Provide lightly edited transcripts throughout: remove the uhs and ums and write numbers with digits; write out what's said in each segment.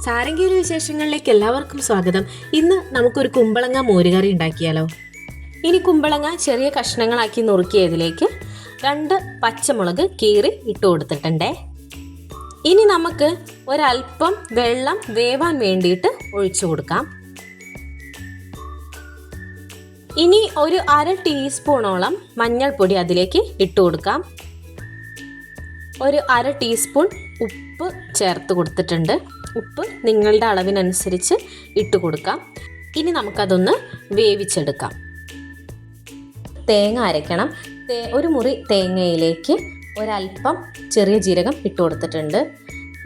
സാരംഗീരി വിശേഷങ്ങളിലേക്ക് എല്ലാവർക്കും സ്വാഗതം. ഇന്ന് നമുക്കൊരു കുമ്പളങ്ങ മോരുകറി ഉണ്ടാക്കിയാലോ. ഇനി കുമ്പളങ്ങ ചെറിയ കഷ്ണങ്ങളാക്കി നുറുക്കിയതിലേക്ക് 2 പച്ചമുളക് കീറി ഇട്ട് കൊടുത്തിട്ടുണ്ടേ. ഇനി നമുക്ക് ഒരല്പം വെള്ളം വേവാൻ വേണ്ടിയിട്ട് ഒഴിച്ചു കൊടുക്കാം. ഇനി ഒരു 1/2 ടീസ്പൂണോളം മഞ്ഞൾപ്പൊടി അതിലേക്ക് ഇട്ട് കൊടുക്കാം. ഒരു 1/2 ടീസ്പൂൺ ഉപ്പ് ചേർത്ത് കൊടുത്തിട്ടുണ്ട്. ഉപ്പ് നിങ്ങളുടെ അളവിനനുസരിച്ച് ഇട്ട് കൊടുക്കാം. ഇനി നമുക്കതൊന്ന് വേവിച്ചെടുക്കാം. തേങ്ങ അരയ്ക്കണം. ഒരു മുറി തേങ്ങയിലേക്ക് ഒരല്പം ചെറിയ ജീരകം ഇട്ട് കൊടുത്തിട്ടുണ്ട്.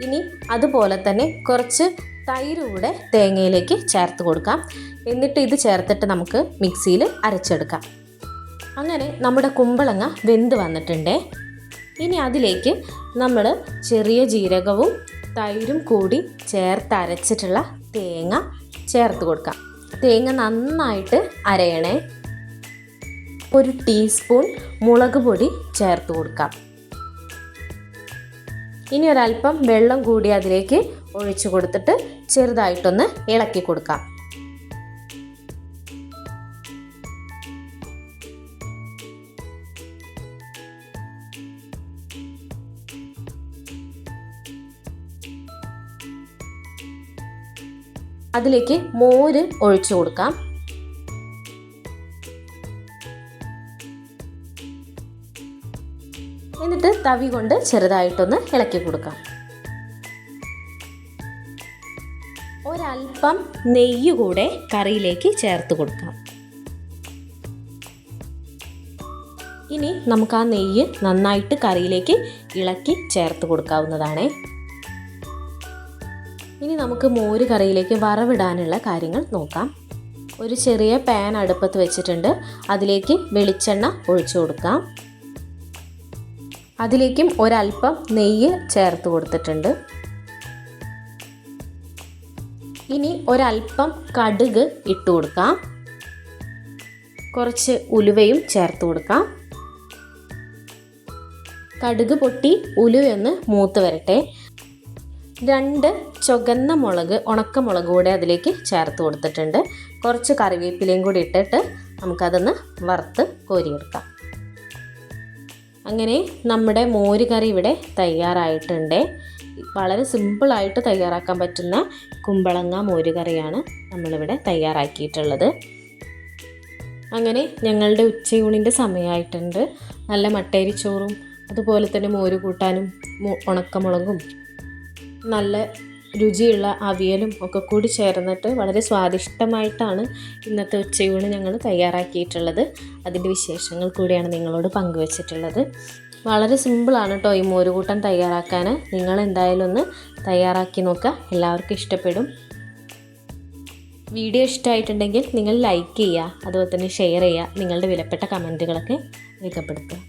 ഇനി അതുപോലെ തന്നെ കുറച്ച് തൈര് കൂടെ തേങ്ങയിലേക്ക് ചേർത്ത് കൊടുക്കാം. എന്നിട്ട് ഇത് ചേർത്തിട്ട് നമുക്ക് മിക്സിയിൽ അരച്ചെടുക്കാം. അങ്ങനെ നമ്മുടെ കുമ്പളങ്ങ വെന്ത് വന്നിട്ടുണ്ടേ. ഇനി അതിലേക്ക് നമ്മൾ ചെറിയ ജീരകവും തൈരും കൂടി ചേർത്ത് അരച്ചിട്ടുള്ള തേങ്ങ ചേർത്ത് കൊടുക്കാം. തേങ്ങ നന്നായിട്ട് അരയണേ. ഒരു ടീസ്പൂൺ മുളക് പൊടി ചേർത്ത് കൊടുക്കാം. ഇനി ഒരല്പം വെള്ളം കൂടി അതിലേക്ക് ഒഴിച്ചു കൊടുത്തിട്ട് ചെറുതായിട്ടൊന്ന് ഇളക്കി കൊടുക്കാം. അതിലേക്ക് മോര് ഒഴിച്ചു കൊടുക്കാം. എന്നിട്ട് തവി കൊണ്ട് ചെറുതായിട്ടൊന്ന് ഇളക്കി കൊടുക്കാം. ഒരല്പം നെയ്യ് കൂടെ കറിയിലേക്ക് ചേർത്ത് കൊടുക്കാം. ഇനി നമുക്ക് ആ നെയ്യ് നന്നായിട്ട് കറിയിലേക്ക് ഇളക്കി ചേർത്ത് കൊടുക്കാവുന്നതാണ്. ഇനി നമുക്ക് മോര് കറിയിലേക്ക് വറവിടാനുള്ള കാര്യങ്ങൾ നോക്കാം. ഒരു ചെറിയ പാൻ അടുപ്പത്ത് വെച്ചിട്ടുണ്ട്. അതിലേക്ക് വെളിച്ചെണ്ണ ഒഴിച്ചു കൊടുക്കാം. അതിലേക്കും ഒരല്പം നെയ്യ് ചേർത്ത് കൊടുത്തിട്ടുണ്ട്. ഇനി ഒരല്പം കടുക് ഇട്ട് കൊടുക്കാം. കുറച്ച് ഉലുവയും ചേർത്ത് കൊടുക്കാം. കടുക് പൊട്ടി ഉലുവയൊന്ന് മൂത്ത് വരട്ടെ. 2 ചുവന്ന മുളക്, ഉണക്കമുളക് കൂടെ അതിലേക്ക് ചേർത്ത് കൊടുത്തിട്ടുണ്ട്. കുറച്ച് കറിവേപ്പിലയും കൂടി ഇട്ടിട്ട് നമുക്കതൊന്ന് വറുത്ത് കോരിയെടുക്കാം. അങ്ങനെ നമ്മുടെ മോര് കറി ഇവിടെ തയ്യാറായിട്ടുണ്ട്. വളരെ സിമ്പിളായിട്ട് തയ്യാറാക്കാൻ പറ്റുന്ന കുമ്പളങ്ങ മോര് കറിയാണ് നമ്മളിവിടെ തയ്യാറാക്കിയിട്ടുള്ളത്. അങ്ങനെ ഞങ്ങളുടെ ഉച്ചയൂണിൻ്റെ സമയമായിട്ടുണ്ട്. നല്ല മട്ടേരിച്ചോറും അതുപോലെ തന്നെ മോര് കൂട്ടാനും ഉണക്കമുളകും നല്ല രുചിയുള്ള അവിയലും ഒക്കെ കൂടി ചേർന്നിട്ട് വളരെ സ്വാദിഷ്ടമായിട്ടാണ് ഇന്നത്തെ ഉച്ചയൂണ് ഞങ്ങൾ തയ്യാറാക്കിയിട്ടുള്ളത്. അതിൻ്റെ വിശേഷങ്ങൾ കൂടിയാണ് നിങ്ങളോട് പങ്കുവച്ചിട്ടുള്ളത്. വളരെ സിമ്പിളാണ് കേട്ടോ ഈ മോരുകൂട്ടൻ തയ്യാറാക്കാൻ. നിങ്ങൾ എന്തായാലും ഒന്ന് തയ്യാറാക്കി നോക്കുക. എല്ലാവർക്കും ഇഷ്ടപ്പെടും. വീഡിയോ ഇഷ്ടമായിട്ടുണ്ടെങ്കിൽ നിങ്ങൾ ലൈക്ക് ചെയ്യുക, അതുപോലെ തന്നെ ഷെയർ ചെയ്യുക. നിങ്ങളുടെ വിലപ്പെട്ട കമൻറ്റുകളൊക്കെ രേഖപ്പെടുത്തുക.